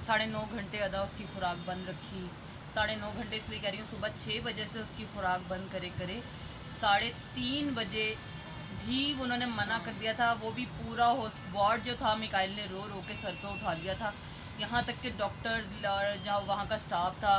9.5 घंटे अदा उसकी खुराक बंद रखी। 9.5 घंटे इसलिए कह रही हूँ, सुबह 6 बजे से उसकी खुराक बंद करे 3:30 बजे भी उन्होंने मना कर दिया था। वो भी पूरा वार्ड जो था मिकाइल ने रो रो के सर पे उठा लिया था। यहाँ तक कि डॉक्टर्स और जहाँ वहाँ का स्टाफ था,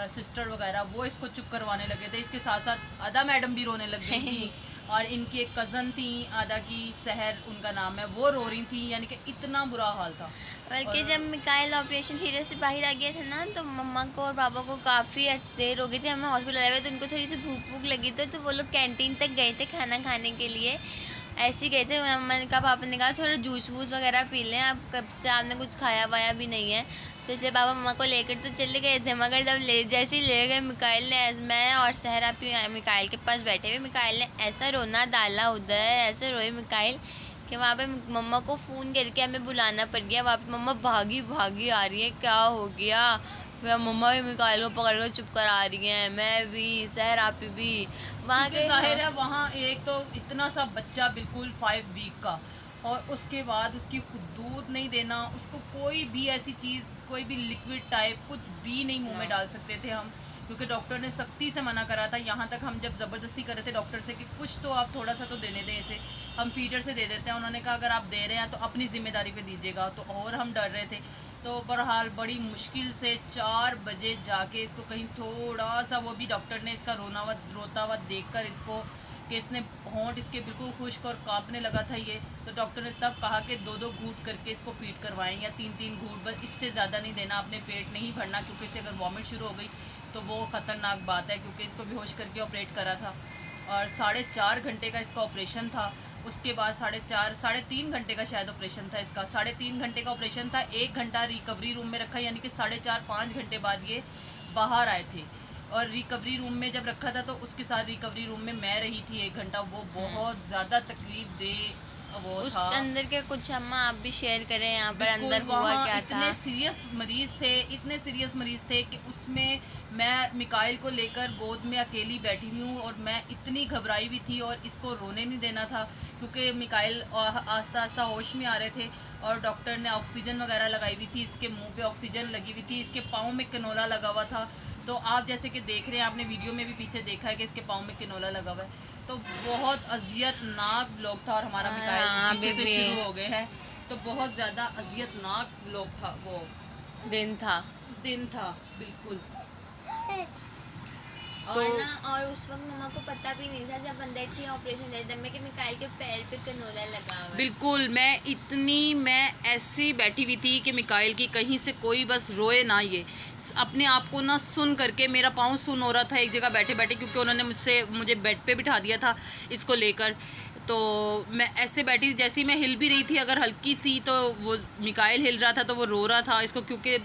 सिस्टर वगैरह, वो इसको चुप करवाने लगे थे। इसके साथ साथ अदा मैडम भी रोने लग गई थी और इनकी एक कज़न थी अदा की, सहर उनका नाम है, वो रो रही थी। यानी कि इतना बुरा हाल था। बल्कि जब मिकाइल ऑपरेशन थिएटर से बाहर आ गया था ना, तो मम्मा को और पापा को काफ़ी देर हो गई थी, हमें हॉस्पिटल आए हुए, तो उनको थोड़ी सी भूख भूख लगी थी, तो वो लोग कैंटीन तक गए थे खाना खाने के लिए। ऐसे ही गए थे। मम्मा ने कहा, पापा ने कहा थोड़ा जूस वूस वगैरह पी लें, आप कब से आपने कुछ खाया वाया भी नहीं है। तो इसलिए पापा मम्मा को लेकर तो चले गए थे, मगर जब जैसे ही ले गए मिकाइल ने, मैं और सहरा भी मिकाइल के पास बैठे हुए, मिकाइल ने ऐसा रोना डाला उधर, ऐसे रोए मिकाइल कि वहाँ पे मम्मा को फ़ोन करके हमें बुलाना पड़ गया। वहाँ पे मम्मा भागी भागी आ रही है, क्या हो गया, मैं मम्मा भी मिकाइल को पकड़ कर चुप कर आ रही हैं, मैं भी, सहरा भी वहाँ के। जाहिर है वहाँ एक तो इतना सा बच्चा बिल्कुल 5 वीक का, और उसके बाद उसकी खुद दूध नहीं देना, उसको कोई भी ऐसी चीज़, कोई भी लिक्विड टाइप कुछ भी नहीं मुंह में डाल सकते थे हम, क्योंकि डॉक्टर ने सख्ती से मना करा था। यहाँ तक हम जब ज़बरदस्ती कर रहे थे डॉक्टर से कि कुछ तो आप थोड़ा सा तो देने दें इसे, हम फीडर से दे देते हैं। उन्होंने कहा अगर आप दे रहे हैं तो अपनी ज़िम्मेदारी पे दीजिएगा, तो और हम डर रहे थे। तो बहरहाल बड़ी मुश्किल से 4 बजे जाके इसको कहीं थोड़ा सा, वो भी डॉक्टर ने इसका रोता हुआ देखकर इसको, कि इसने होंठ इसके बिल्कुल खुश्क और कांपने लगा था ये, तो डॉक्टर ने तब कहा कि 2-2 घूंट करके इसको फीड करवाएं या 3-3 घूंट, बस इससे ज़्यादा नहीं देना, अपने पेट नहीं भरना, क्योंकि इससे अगर वॉमिट शुरू हो गई तो वो ख़तरनाक बात है, क्योंकि इसको बेहोश करके ऑपरेट करा था। और 4.5 घंटे का इसका ऑपरेशन था। उसके बाद 3.5 घंटे का शायद ऑपरेशन था इसका, 3.5 घंटे का ऑपरेशन था। 1 घंटा रिकवरी रूम में रखा, यानी कि 4.5-5 घंटे बाद ये बाहर आए थे। और रिकवरी रूम में जब रखा था तो उसके साथ रिकवरी रूम में मैं रही थी 1 घंटा। वो बहुत ज़्यादा तकलीफ दे वो उस था। अंदर के कुछ अम्मा आप भी शेयर करें यहाँ पर अंदर हुआ क्या था। इतने सीरियस मरीज़ थे, इतने सीरियस मरीज़ थे कि उसमें मैं मिकाइल को लेकर गोद में अकेली बैठी हुई हूँ, और मैं इतनी घबराई हुई थी, और इसको रोने नहीं देना था क्योंकि मिकाइल आस्ता आस्ता होश में आ रहे थे। और डॉक्टर ने ऑक्सीजन वगैरह लगाई हुई थी, इसके मुंह पे ऑक्सीजन लगी हुई थी, इसके पाँव में कनोला लगा हुआ था। तो आप जैसे कि देख रहे हैं, आपने वीडियो में भी पीछे देखा है कि इसके पाँव में किनोला लगा हुआ है। तो बहुत अजियतनाक ब्लॉग था, और हमारा मिकाइल पीछे से शुरू हो गए हैं, तो बहुत ज़्यादा अजियतनाक ब्लॉग था, वो दिन था बिल्कुल। और ना, और उस वक्त मम्मा को पता भी नहीं था जब अंदर थी ऑपरेशन थिएटर में कि मिकाइल के पैर पे कनोला लगा हुआ है। बिल्कुल, मैं ऐसी बैठी हुई थी कि मिकाइल की कहीं से कोई बस रोए ना, ये अपने आप को ना सुन करके मेरा पाँव सुन हो रहा था एक जगह बैठे बैठे, क्योंकि उन्होंने मुझे बेड पे बिठा दिया था इसको लेकर। तो मैं ऐसे बैठी, जैसे ही मैं हिल भी रही थी अगर हल्की सी, तो वो मिकाइल हिल रहा था तो वो रो रहा था इसको, क्योंकि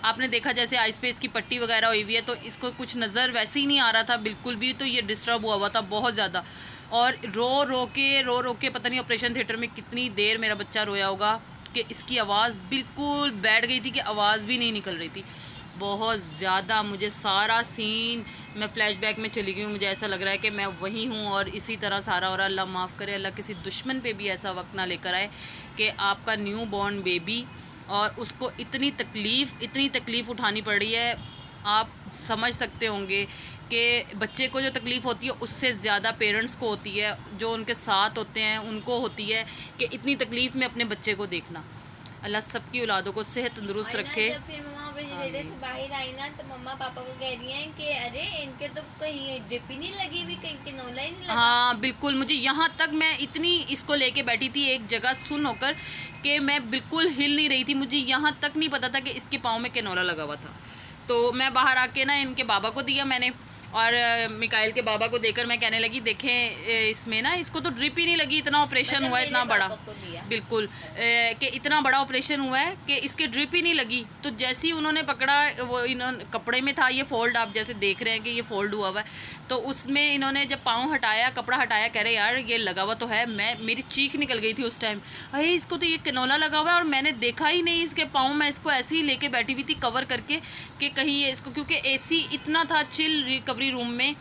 आपने देखा जैसे आइस पे इसकी पट्टी वगैरह हुई हुई है, तो इसको कुछ नज़र वैसे ही नहीं आ रहा था बिल्कुल भी, तो ये डिस्टर्ब हुआ था बहुत ज़्यादा। और रो रो के पता नहीं ऑपरेशन थिएटर में कितनी देर मेरा बच्चा रोया होगा, कि इसकी आवाज़ बिल्कुल बैठ गई थी, कि आवाज़ भी नहीं निकल रही थी। बहुत ज़्यादा मुझे सारा सीन, मैं फ्लैशबैक में चली गई हूँ, मुझे ऐसा लग रहा है कि मैं वही हूँ और इसी तरह सारा हो रहा है। अल्लाह माफ़ करे, अल्लाह किसी दुश्मन पे भी ऐसा वक्त ना लेकर आए कि आपका न्यू बॉर्न बेबी, और उसको इतनी तकलीफ़ उठानी पड़ रही है। आप समझ सकते होंगे कि बच्चे को जो तकलीफ़ होती है उससे ज़्यादा पेरेंट्स को होती है, जो उनके साथ होते हैं उनको होती है, कि इतनी तकलीफ़ में अपने बच्चे को देखना। अल्लाह सबकी औलादों को सेहत तंदुरुस्त रखे। जब फिर मम्मा ऑपरेशन थिएटर से बाहर आई ना, तो मम्मा पापा को कह रही हैं कि अरे इनके तो कहीं ड्रिप ही नहीं लगी हुई, कहीं किनोला ही नहीं लगा। हाँ बिल्कुल, मुझे यहाँ तक मैं इतनी इसको लेके बैठी थी एक जगह सुन होकर, कि मैं बिल्कुल हिल नहीं रही थी। मुझे यहाँ तक नहीं पता था कि इसके पाँव में किनोला लगा हुआ था। तो मैं बाहर आके ना इनके बाबा को दिया मैंने, और मिकाइल के बाबा को देकर मैं कहने लगी देखें इसमें ना, इसको तो ड्रिप ही नहीं लगी, इतना ऑपरेशन हुआ है इतना बड़ा, बिल्कुल कि इतना बड़ा ऑपरेशन हुआ है कि इसके ड्रिप ही नहीं लगी। तो जैसे ही उन्होंने पकड़ा, वो इन्होंने कपड़े में था ये फोल्ड, आप जैसे देख रहे हैं कि ये फोल्ड हुआ हुआ है, तो उसमें इन्होंने जब पाँव हटाया, कपड़ा हटाया, कह रहे यार ये लगा हुआ तो है। मेरी चीख निकल गई थी उस टाइम, अरे इसको तो ये किनोला लगा हुआ है, और मैंने देखा ही नहीं इसके पाँव। मैं इसको ऐसे ही लेके बैठी हुई थी कवर करके, कि कहीं ये इसको, क्योंकि AC इतना था चिल रिकवरी रूम में,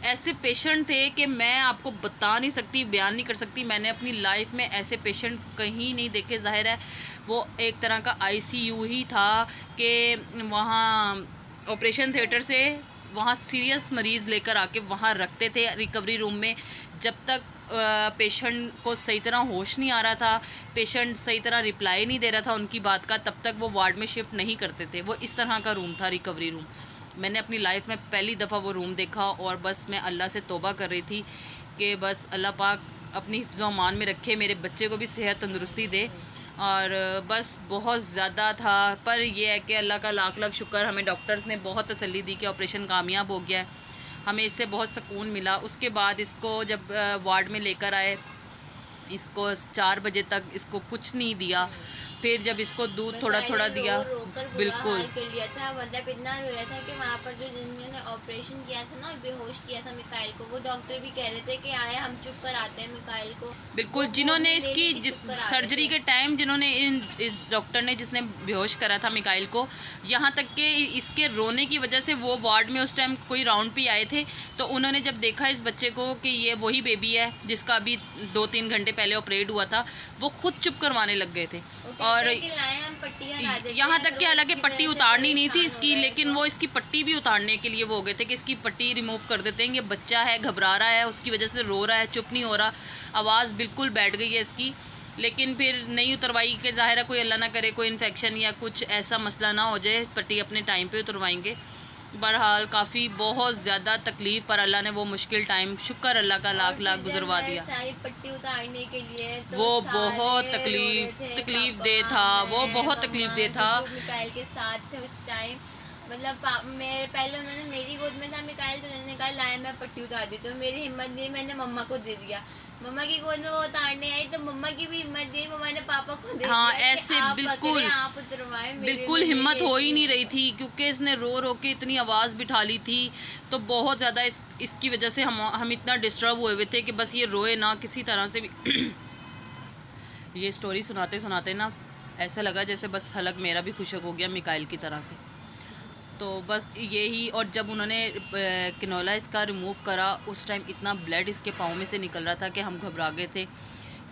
ऐसे पेशेंट थे कि मैं आपको बता नहीं सकती, बयान नहीं कर सकती। मैंने अपनी लाइफ में ऐसे पेशेंट कहीं नहीं देखे। ज़ाहिर है वो एक तरह का आईसीयू ही था कि वहाँ ऑपरेशन थिएटर से वहाँ सीरियस मरीज़ लेकर आके वहाँ रखते थे रिकवरी रूम में। जब तक पेशेंट को सही तरह होश नहीं आ रहा था, पेशेंट सही तरह रिप्लाई नहीं दे रहा था उनकी बात का, तब तक वो वार्ड में शिफ्ट नहीं करते थे। वो इस तरह का रूम था, रिकवरी रूम। मैंने अपनी लाइफ में पहली दफ़ा वो रूम देखा और बस मैं अल्लाह से तौबा कर रही थी कि बस अल्लाह पाक अपनी हिफ्ज़ व अमान में रखे, मेरे बच्चे को भी सेहत तंदुरुस्ती दे। और बस बहुत ज़्यादा था। पर यह है कि अल्लाह का लाख लाख शुक्र, हमें डॉक्टर्स ने बहुत तसल्ली दी कि ऑपरेशन कामयाब हो गया है। हमें इससे बहुत सुकून मिला। उसके बाद इसको जब वार्ड में लेकर आए, इसको 4 बजे तक इसको कुछ नहीं दिया। फिर जब इसको दूध थोड़ा थोड़ा दिया, बिल्कुल कर लिया था। मतलब इतना रोया था कि वहाँ पर जो जिन्होंने ऑपरेशन किया था ना, बेहोश किया था मिकाइल को, वो डॉक्टर भी कह रहे थे कि आए हम चुप कराते हैं मिकाइल को। बिल्कुल, जिन्होंने इसकी जिस सर्जरी के टाइम जिन्होंने इस डॉक्टर ने जिसने बेहोश करा था मिकाइल को, यहाँ तक कि इसके रोने की वजह से वो वार्ड में उस टाइम कोई राउंड पे आए थे, तो उन्होंने जब देखा इस बच्चे को कि ये वही बेबी है जिसका अभी 2-3 घंटे पहले ऑपरेट हुआ था, वो खुद चुप करवाने लग गए थे। और यहाँ तक कि हालांकि पट्टी उतारनी नहीं थी इसकी, लेकिन वो इसकी पट्टी भी उतारने के लिए वो हो गए थे कि इसकी पट्टी रिमूव कर देते हैं, ये बच्चा है घबरा रहा है, उसकी वजह से रो रहा है, चुप नहीं हो रहा, आवाज़ बिल्कुल बैठ गई है इसकी। लेकिन फिर नहीं उतरवाई कि ज़ाहिर है कोई अल्लाह ना करे कोई इन्फेक्शन या कुछ ऐसा मसला ना हो जाए, पट्टी अपने टाइम पे उतरवाएंगे। बहरहाल काफ़ी बहुत ज़्यादा तकलीफ़ पर अल्लाह ने वो मुश्किल टाइम, शुक्र अल्लाह का लाख लाख गुजरवा दिया। सारी पट्टी उतारने के लिए तो वो बहुत तकलीफ दे था, वो बहुत तकलीफ दे था। मिकाइल के साथ थे उस टाइम। मतलब मैं पहले उन्होंने मेरी गोद में था मिकाइल, तो उन्होंने कहा लाए मैं पट्टी उतार दी, तो मेरी हिम्मत नहीं, मैंने मम्मा को दे दिया। मम्मा की गोद में वो उतारने आई तो मम्मा की भी हिम्मत दी, मम्मा ने पापा को दे हाँ, दिया ऐसे आप बिल्कुल आप उतरवाएं। बिल्कुल हिम्मत हो ही नहीं रही थी क्योंकि इसने रो रो के इतनी आवाज़ बिठा ली थी, तो बहुत ज़्यादा इसकी वजह से हम इतना डिस्टर्ब हुए हुए थे कि बस ये रोए ना किसी तरह से भी। ये स्टोरी सुनाते सुनाते ना ऐसा लगा जैसे बस हलक मेरा भी खुशक हो गया मिकाइल की तरह से। तो बस यही। और जब उन्होंने किनोला इसका रिमूव करा, उस टाइम इतना ब्लड इसके पाँव में से निकल रहा था कि हम घबरा गए थे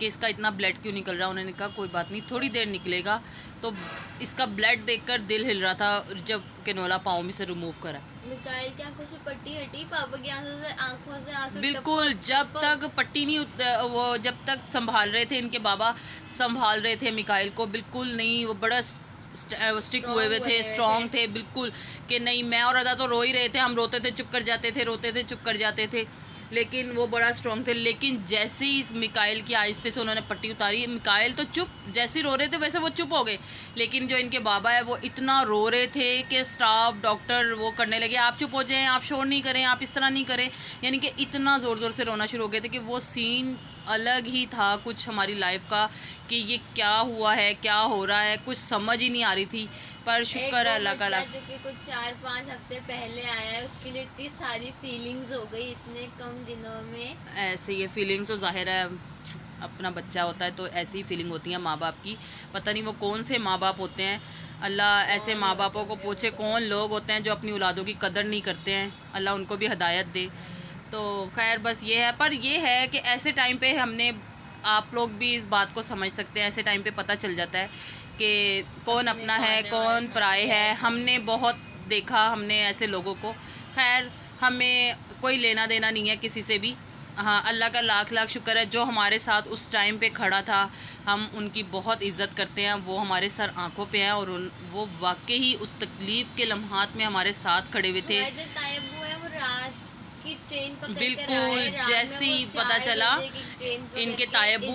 कि इसका इतना ब्लड क्यों निकल रहा है। उन्होंने कहा कोई बात नहीं, थोड़ी देर निकलेगा। तो इसका ब्लड देखकर दिल हिल रहा था जब किनोला पाँव में से रिमूव करा। मिकाइल की आंखों से पट्टी हटी, पापा की आंखों से आंसू बिल्कुल, जब तक पट्टी नहीं वो जब तक संभाल रहे थे, इनके बाबा संभाल रहे थे मिकाइल को, बिल्कुल नहीं वो बड़ा स्टिक हुए थे, स्ट्रॉन्ग थे बिल्कुल कि नहीं। मैं और अदा तो रो ही रहे थे, हम रोते थे चुप कर जाते थे, रोते थे चुप कर जाते थे, लेकिन वो बड़ा स्ट्रॉन्ग थे। लेकिन जैसे ही इस मिकाइल की आइज़ पे से उन्होंने पट्टी उतारी, मिकाइल तो चुप, जैसे रो रहे थे वैसे वो चुप हो गए, लेकिन जो इनके बाबा है वो इतना रो रहे थे कि स्टाफ डॉक्टर वो करने लगे आप चुप हो जाएं, आप शोर नहीं करें, आप इस तरह नहीं करें, यानी कि इतना ज़ोर ज़ोर से रोना शुरू हो गए थे कि वो सीन अलग ही था कुछ हमारी लाइफ का कि ये क्या हुआ है, क्या हो रहा है, कुछ समझ ही नहीं आ रही थी। पर शुक्र है अल्लाह का, जो कि कुछ 4-5 हफ्ते पहले आया है, उसके लिए इतनी सारी फीलिंग्स हो गई इतने कम दिनों में। ऐसे ये फीलिंग्स तो ज़ाहिर है अपना बच्चा होता है तो ऐसी ही फीलिंग होती है माँ बाप की। पता नहीं वो कौन से माँ बाप होते हैं, अल्लाह ऐसे माँ बापों को पूछे कौन लोग होते हैं जो अपनी औलादों की कदर नहीं करते हैं, अल्लाह उनको भी हिदायत दे। तो खैर बस ये है। पर ये है कि ऐसे टाइम पे हमने, आप लोग भी इस बात को समझ सकते हैं, ऐसे टाइम पे पता चल जाता है कि कौन अपना है कौन पराए है। हमने बहुत देखा, हमने ऐसे लोगों को। खैर हमें कोई लेना देना नहीं है किसी से भी। हाँ, अल्लाह का लाख लाख शुक्र है जो हमारे साथ उस टाइम पे खड़ा था, हम उनकी बहुत इज़्ज़त करते हैं। वो हमारे सर आंखों पे हैं और वो वाकई ही उस तकलीफ़ के लम्हात में हमारे साथ खड़े हुए थे। बिल्कुल, जैसे ही पता चला इनके तायबू,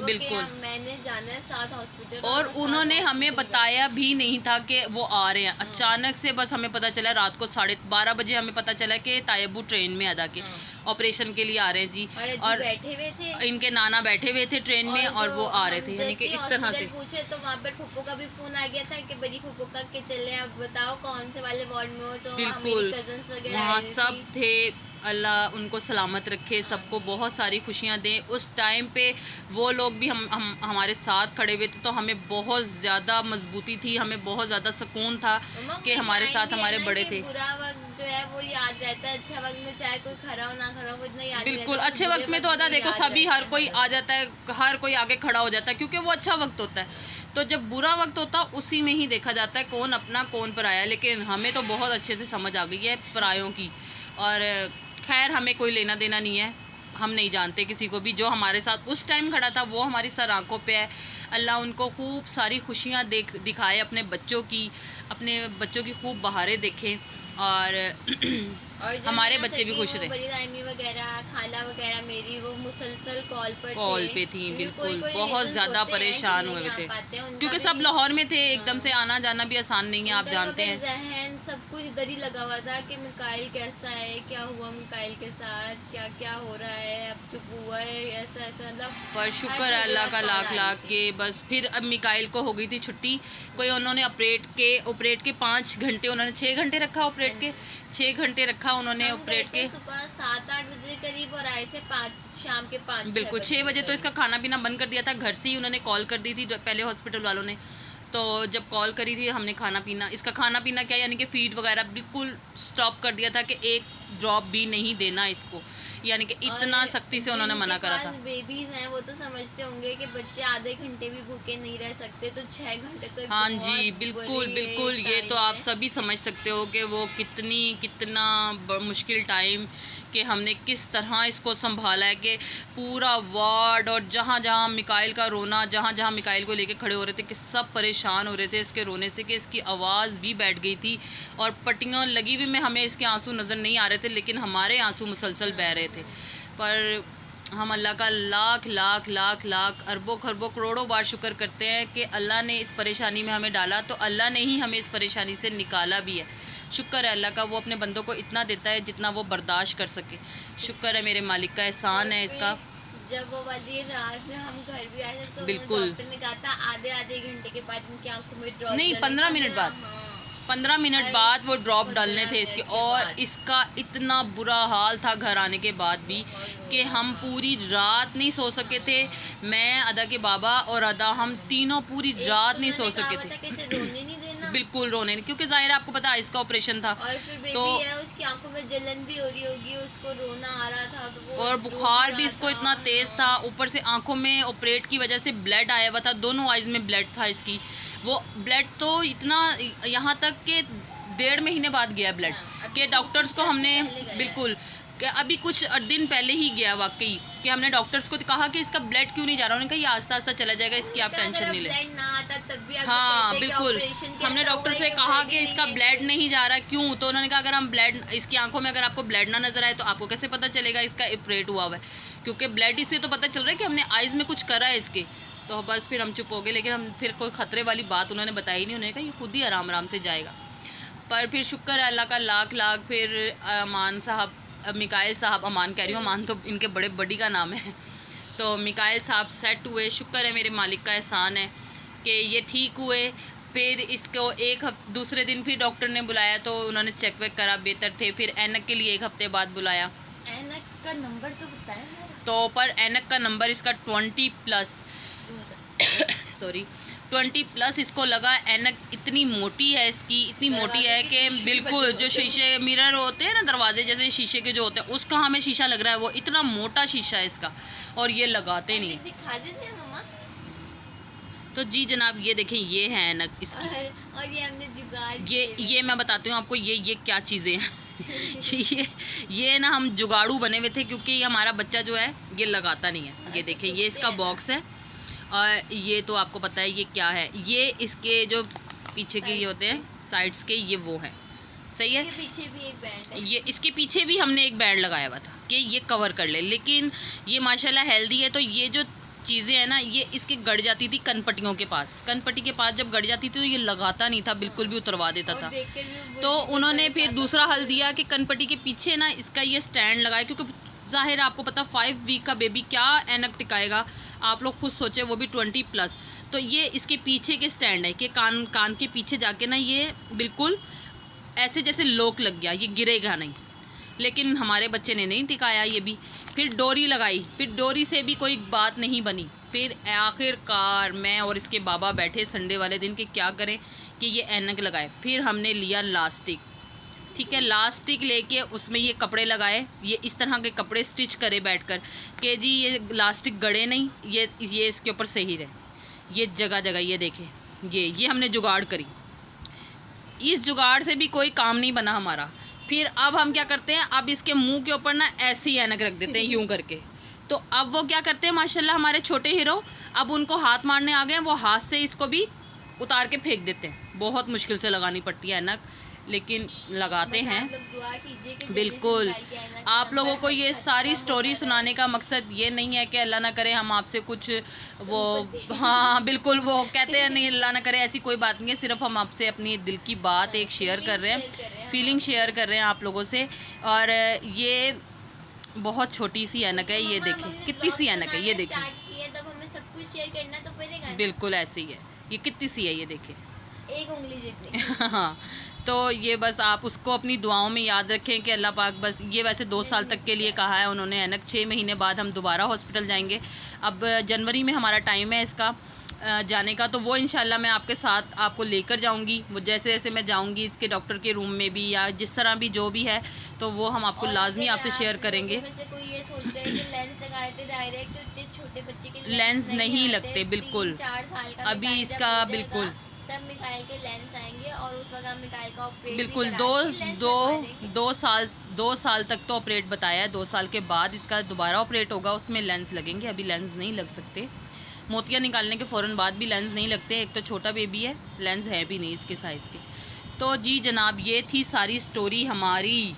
बिल्कुल मैंने जाना है 7 हॉस्पिटल, और उन्होंने हमें बताया भी नहीं था कि वो आ रहे हैं। अचानक से बस हमें पता चला रात को 12:30 बजे हमें पता चला कि तायबू ट्रेन में अदा के ऑपरेशन के लिए आ रहे हैं जी। और बैठे हुए थे, इनके नाना बैठे हुए थे ट्रेन में और वो आ रहे थे, यानी कि इस तरह से पूछे तो वहाँ पर फूफो का भी फोन आ गया था कि बड़ी फूफो का के चले, अब बताओ कौन से वाले वार्ड में हो। तो बिल्कुल कजन्स वगैरह वहाँ सब थे, अल्लाह उनको सलामत रखे, सबको बहुत सारी खुशियाँ दें। उस टाइम पे वो लोग भी हम हमारे साथ खड़े हुए थे, तो हमें बहुत ज़्यादा मजबूती थी, हमें बहुत ज़्यादा सुकून था कि हमारे साथ हमारे बड़े थे। बुरा वक्त जो है वो याद रहता है, अच्छा वक्त में चाहे कोई खड़ा हो ना खड़ा हो वो इतना याद नहीं बिल्कुल, रहता, अच्छे बुरे वक्त में तो अदा में देखो याद सभी, रहता हर कोई आ जाता है, हर कोई आगे खड़ा हो जाता है, क्योंकि वो अच्छा वक्त होता है। तो जब बुरा वक्त होता उसी में ही देखा जाता है कौन अपना कौन पराया। लेकिन हमें तो बहुत अच्छे से समझ आ गई है परायों की, और खैर हमें कोई लेना देना नहीं है, हम नहीं जानते किसी को भी। जो हमारे साथ उस टाइम खड़ा था वो हमारी सर आंखों पे है। अल्लाह उनको खूब सारी खुशियाँ दिखाए, अपने बच्चों की खूब बहारें देखें, और और जो हमारे ना बच्चे भी सकी खुश वो रहे। बड़ी दाइमी वगैरह खाला वगैरह मेरी वो मुसलसल कॉल पर कॉल थे, पे थी, क्योंकि बिल्कुल कोई बहुत reasons ज़्यादा होते हैं कि परेशान नहीं हुए आ थे, पाते हैं, उनका क्योंकि भी सब लाहौर में थे, एकदम हाँ। से आना जाना भी आसान नहीं है, आप उनका जानते मगर हैं। जहन सब कुछ इधर ही लगा हुआ था कि मिकाइल कैसा है, क्या हुआ मिकाइल के साथ, क्या क्या हो रहा है, अब चुप हुआ है, ऐसा ऐसा, मतलब पर शुक्र है अल्लाह का लाख लाख के, बस फिर अब मिकाइल को हो गई थी छुट्टी। कोई उन्होंने ऑपरेट के 5 घंटे, उन्होंने 6 घंटे रखा, ऑपरेट के 6 घंटे रखा उन्होंने ऑपरेट के। सुबह 7-8 बजे करीब और आए थे 5 शाम के 5-6 बिल्कुल 6 बजे तो इसका खाना पीना बंद कर दिया था, घर से ही उन्होंने कॉल कर दी थी पहले हॉस्पिटल वालों ने। तो जब कॉल करी थी हमने इसका खाना पीना क्या, यानी कि फीड वगैरह बिल्कुल स्टॉप कर दिया था कि एक ड्रॉप भी नहीं देना इसको, यानी कि इतना सख्ती से उन्होंने मना करा था। बेबीज हैं वो तो समझते होंगे कि बच्चे आधे घंटे भी भूखे नहीं रह सकते, तो 6 घंटे तो एक हाँ बहुत जी, बिल्कुल बड़ी बिल्कुल, ये तो टाइम आप है। सभी समझ सकते हो कि वो कितना मुश्किल टाइम, कि हमने किस तरह इसको संभाला है, कि पूरा वार्ड और जहाँ जहाँ मिकाइल का रोना, जहाँ जहाँ मिकाइल को लेके खड़े हो रहे थे, कि सब परेशान हो रहे थे इसके रोने से, कि इसकी आवाज़ भी बैठ गई थी, और पट्टियाँ लगी हुई में हमें इसके आंसू नज़र नहीं आ रहे थे, लेकिन हमारे आंसू मुसलसल बह रहे थे। पर हम अल्लाह का लाख लाख लाख लाख अरबों खरबों करोड़ों बार शुक्र करते हैं कि अल्लाह ने इस परेशानी में हमें डाला, तो अल्लाह ने ही हमें इस परेशानी से निकाला भी है। शुक्र है अल्लाह का, वो अपने बंदों को इतना देता है जितना वो बर्दाश्त कर सके। शुक्र है मेरे मालिक का, एहसान है इसका। जब वो वाली रात में हम घर भी आए थे तो बिल्कुल। डॉक्टर ने कहा था आधे घंटे के बाद इनकी आंखों में ड्रॉप नहीं, 15 मिनट बाद, 15 मिनट बाद वो ड्रॉप डालने थे इसके, और इसका इतना बुरा हाल था घर आने के बाद भी कि हम पूरी रात नहीं सो सके थे। मैं, अदा के बाबा और अदा, हम तीनों पूरी रात नहीं सो सके थे। रोने नहीं देना, बिल्कुल रोने नहीं, क्योंकि जाहिर है आपको पता है इसका ऑपरेशन था, और फिर बेबी तो है उसकी आंखों में जलन भी हो रही होगी, उसको रोना आ रहा था, तो वो और रो बुखार भी रहा इसको था। इतना तेज़ था, ऊपर से आंखों में ऑपरेट की वजह से ब्लड आया हुआ था, दोनों आइज़ में ब्लड था इसकी। वो ब्लड तो इतना, यहाँ तक कि 1.5 महीने बाद गया ब्लड, कि डॉक्टर्स को हमने बिल्कुल कि अभी कुछ दिन पहले ही गया वाकई, कि हमने डॉक्टर्स को कहा कि इसका ब्लड क्यों नहीं जा रहा, उन्होंने कहा ये आस्ता आस्ता चला जाएगा, इसकी आप टेंशन नहीं लें। हाँ बिल्कुल, हमने डॉक्टर से कहा कि इसका ब्लड नहीं जा रहा क्यों, तो उन्होंने कहा अगर हम ब्लड, इसकी आंखों में अगर आपको ब्लड ना नजर आए तो आपको कैसे पता चलेगा इसका ऑपरेट हुआ हुआ है, क्योंकि ब्लड इससे तो पता चल रहा है कि हमने आइज़ में कुछ करा है इसके। तो बस फिर हम चुप हो गए, लेकिन हम फिर कोई ख़तरे वाली बात उन्होंने बताई नहीं, उन्होंने कहा ये खुद ही आराम आराम से जाएगा। पर फिर शुक्र है अल्लाह का लाख लाख, फिर अमान साहब, मिकाइल साहब, अमान कह रही हूँ, अमान तो इनके बड़े बड़ी का नाम है, तो मिकाइल साहब सेट हुए। शुक्र है मेरे मालिक का, एहसान है कि ये ठीक हुए। फिर इसको दूसरे दिन फिर डॉक्टर ने बुलाया, तो उन्होंने चेक वेक करा, बेहतर थे। फिर ऐनक के लिए 1 हफ्ते बाद बुलाया। ऐनक का नंबर तो बताया तो पर ऐनक का नंबर इसका 20+ सॉरी 20+ इसको लगा। ऐनक इतनी मोटी है इसकी, इतनी मोटी है कि बिल्कुल जो शीशे मिरर होते हैं ना, दरवाजे जैसे शीशे के जो होते हैं, उसका हमें शीशा लग रहा है, वो इतना मोटा शीशा है इसका, और ये लगाते नहीं। दिखा देते हैं मम्मा। तो जी जनाब, ये देखें, ये है ऐनक इसकी, और ये हमने जुगाड़, ये मैं बताती हूँ आपको, ये क्या चीज़ें हैं ये ना हम जुगाड़ू बने हुए थे, क्योंकि ये हमारा बच्चा जो है ये लगाता नहीं है। ये देखें, ये इसका बॉक्स है, और ये तो आपको पता है ये क्या है, ये इसके जो पीछे के ये होते हैं साइड्स के, ये वो है, सही है। पीछे भी एक बैंड है, ये इसके पीछे भी हमने एक बैंड लगाया हुआ था कि ये कवर कर ले, लेकिन ये माशाल्लाह हेल्दी है। तो ये जो चीज़ें हैं ना, ये इसके गड़ जाती थी कनपट्टियों के पास, कनपट्टी के पास जब गड़ जाती थी तो ये लगाता नहीं था, बिल्कुल भी उतरवा देता था। तो उन्होंने फिर दूसरा हल दिया कि कनपट्टी के पीछे ना इसका ये स्टैंड लगाए, क्योंकि ज़ाहिर आपको पता 5 वीक का बेबी क्या ऐनक टिकाएगा, आप लोग खुद सोचे, वो भी 20+। तो ये इसके पीछे के स्टैंड है कि कान के पीछे जाके ना ये बिल्कुल ऐसे जैसे लोक लग गया, ये गिरेगा नहीं। लेकिन हमारे बच्चे ने नहीं टिकाया ये भी। फिर डोरी लगाई, फिर डोरी से भी कोई बात नहीं बनी। फिर आखिरकार मैं और इसके बाबा बैठे संडे वाले दिन कि क्या करें कि ये ऐनक लगाए। फिर हमने लिया लास्टिक, ठीक है, लास्टिक लेके उसमें ये कपड़े लगाए, ये इस तरह के कपड़े स्टिच करे बैठकर कि जी ये लास्टिक गड़े नहीं, ये इसके ऊपर सही रहे। ये जगह जगह ये देखें, ये हमने जुगाड़ करी। इस जुगाड़ से भी कोई काम नहीं बना हमारा। फिर अब हम क्या करते हैं, अब इसके मुंह के ऊपर ना ऐसी ऐनक रख देते हैं यूं करके। तो अब वो क्या करते हैं माशाल्लाह हमारे छोटे हीरो, अब उनको हाथ मारने आ गए, वो हाथ से इसको भी उतार के फेंक देते हैं। बहुत मुश्किल से लगानी पड़ती है ऐनक, लेकिन लगाते हैं। बिल्कुल, आप लोगों को ये सारी स्टोरी सुनाने का मकसद ये नहीं है कि अल्लाह ना करे हम आपसे कुछ वो, हाँ बिल्कुल, वो कहते हैं नहीं अल्लाह ना करे, ऐसी कोई बात नहीं है। सिर्फ हम आपसे अपनी दिल की बात एक शेयर कर रहे हैं, फीलिंग शेयर कर रहे हैं आप लोगों से। और ये बहुत छोटी सी ऐनक है, ये देखें कितनी सी ऐनक है, ये देखें, बिल्कुल ऐसे ही है। ये कितनी सी है, ये देखें, एक उंगली जितनी। हाँ, तो ये बस आप उसको अपनी दुआओं में याद रखें कि अल्लाह पाक बस, ये वैसे 2 साल तक के लिए कहा है उन्होंने ऐनक। 6 महीने बाद हम दोबारा हॉस्पिटल जाएंगे। अब जनवरी में हमारा टाइम है इसका जाने का, तो वो इंशाल्लाह मैं आपके साथ आपको लेकर जाऊंगी। वो जैसे जैसे मैं जाऊंगी इसके डॉक्टर के रूम में भी, या जिस तरह भी जो भी है, तो वो हम आपको लाजमी आपसे शेयर करेंगे। कोई ये सोच रहा है कि लेंस लगा देते डायरेक्ट, तो इतने छोटे बच्चे के लेंस नहीं लगते, बिल्कुल 4 साल का अभी इसका, बिल्कुल तब मिकाइल के लेंस आएंगे और उस वक्त हम मिकाइल का ऑपरेट बिल्कुल दो साल तक तो ऑपरेट बताया है। 2 साल के बाद इसका दोबारा ऑपरेट होगा, उसमें लेंस लगेंगे। अभी लेंस नहीं लग सकते, मोतियाँ निकालने के फ़ौरन बाद भी लेंस नहीं लगते। एक तो छोटा बेबी है, लेंस है भी नहीं इसके साइज़ के। तो जी जनाब, ये थी सारी स्टोरी हमारी।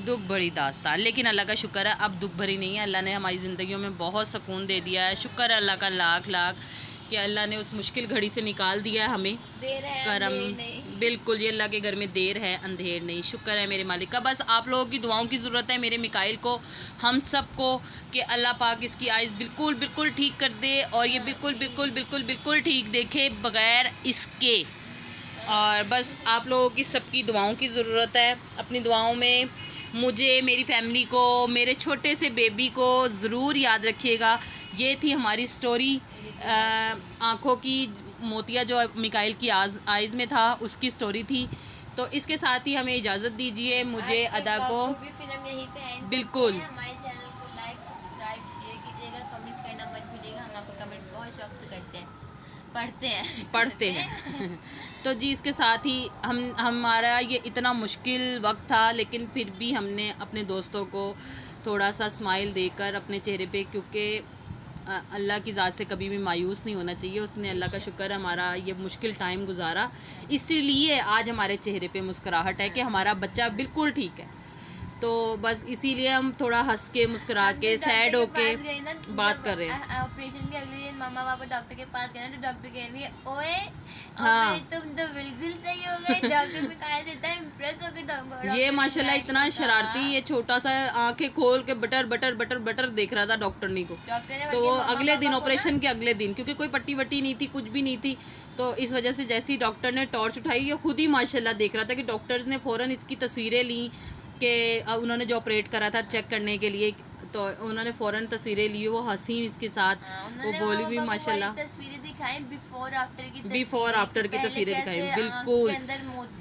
दुख भरी दास्तान, लेकिन अल्लाह का शुक्र है अब दुख भरी नहीं है। अल्लाह ने हमारी ज़िंदगियों में बहुत सुकून दे दिया है। शुक्र है अल्लाह का लाख लाख कि अल्लाह ने उस मुश्किल घड़ी से निकाल दिया है हमें। देर है करम, बिल्कुल, ये अल्लाह के घर में देर है अंधेर नहीं। शुक्र है मेरे मालिक का। बस आप लोगों की दुआओं की ज़रूरत है मेरे मिकाइल को, हम सब को, कि अल्लाह पाक इसकी आइज़ बिल्कुल बिल्कुल ठीक कर दे, और ये बिल्कुल बिल्कुल बिल्कुल बिल्कुल ठीक देखे बग़ैर इसके। और बस आप लोगों की सबकी दुआओं की ज़रूरत है। अपनी दुआओं में मुझे, मेरी फैमिली को, मेरे छोटे से बेबी को ज़रूर याद रखिएगा। ये थी हमारी स्टोरी, आँखों की मोतिया जो मिकाइल की आइज़ में था उसकी स्टोरी थी। तो इसके साथ ही हमें इजाज़त दीजिए, मुझे अदा को। बिल्कुल, हमारे चैनल को लाइक, सब्सक्राइब, शेयर कीजिएगा, कमेंट्स करना मत भूलिएगा। हम आपको कमेंट बहुत शौक से करते हैं, पढ़ते हैं। तो जी इसके साथ ही हमारा ये इतना मुश्किल वक्त था, लेकिन फिर भी हमने अपने दोस्तों को थोड़ा सा स्माइल देकर अपने चेहरे पे, क्योंकि अल्लाह की ज़ात से कभी भी मायूस नहीं होना चाहिए। उसने, अल्लाह का शुक्र, हमारा ये मुश्किल टाइम गुजारा, इसलिए आज हमारे चेहरे पे मुस्कुराहट है कि हमारा बच्चा बिल्कुल ठीक है। तो बस इसीलिए हम थोड़ा हंस के, मुस्कुरा के, सैड होके बात कर रहे हैं। ऑपरेशन के अगले दिन मम्मा पापा डॉक्टर के पास गए ना, तो डॉक्टर कह रही है, ओए हाँ, तुम तो बिल्कुल सही हो गए। डॉक्टर मिकाइल देता है इम्प्रेस हो गए। ये माशाल्लाह इतना शरारती, ये छोटा सा आंखें खोल के बटर बटर बटर बटर देख रहा था डॉक्टरनी को। तो अगले दिन, ऑपरेशन के अगले दिन, क्योंकि कोई पट्टी वट्टी नहीं थी, कुछ भी नहीं थी, तो इस वजह से जैसे ही डॉक्टर ने टॉर्च उठाई, ये खुद ही माशाल्लाह देख रहा था कि डॉक्टर्स ने फ़ौरन इसकी तस्वीरें ली कि उन्होंने जो ऑपरेट करा था चेक करने के लिए, तो उन्होंने फ़ौरन तस्वीरें ली। वो हंसी इसके साथ, वो बोली भी माशाल्लाह, तस्वीरें दिखाई, बिफोर आफ्टर की तस्वीरें दिखाई। बिल्कुल,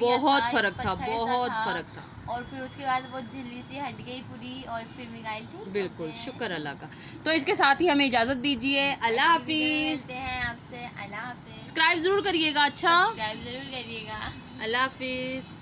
बहुत फ़र्क था, बहुत फ़र्क था। और फिर उसके बाद वो झिल्ली सी हट गई पूरी, और फिर मिकाइल ठीक। बिल्कुल, शुक्र अल्लाह का। तो इसके साथ ही हमें इजाज़त दीजिए। अल्लाह हाफिज़। आपसे अल्लाह हाफिज़। सब्सक्राइब ज़रूर करिएगा। अच्छा, सब्सक्राइब ज़रूर करिएगा। अल्लाह हाफिज़।